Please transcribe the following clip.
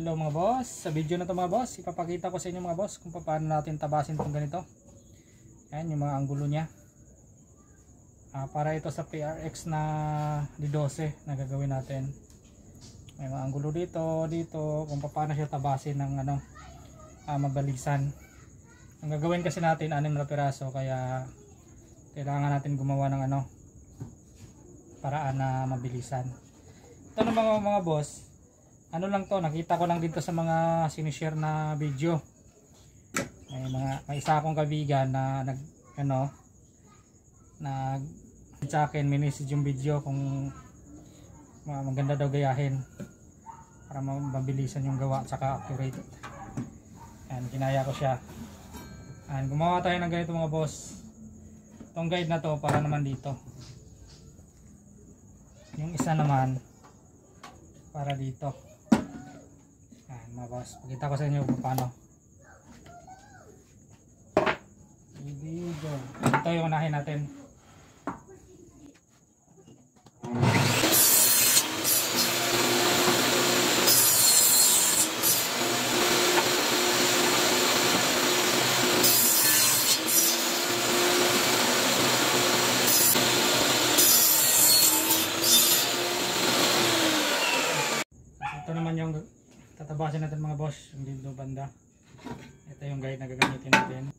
Hello mga boss, sa video na to mga boss, ipapakita ko sa inyo mga boss kung paano natin tabasin itong ganito. Ayan yung mga anggulo nya. Para ito sa PRX na D12 na gagawin natin. May mga anggulo dito, kung paano siya tabasin ng mabalisan. Ang gagawin kasi natin 6 na piraso, kaya kailangan natin gumawa ng paraan na mabilisan. Ito na mga boss, lang to, nakita ko lang dito sa mga sinishare na video. May isa akong kaibigan na sa akin, message yung video kung maganda daw gayahin para mabilisan yung gawa at saka accurate. Ayan, kinaya ko siya. Ayan, gumawa tayo ng ganito mga boss. Itong guide na to para naman dito. Yung isa naman para dito. Ayan mga boss, pakita ko sa inyo kung paano. Ito yung unahin natin. Ito naman yung tatabasin natin mga boss, yung dito banda. Ito yung guide na gagamitin natin.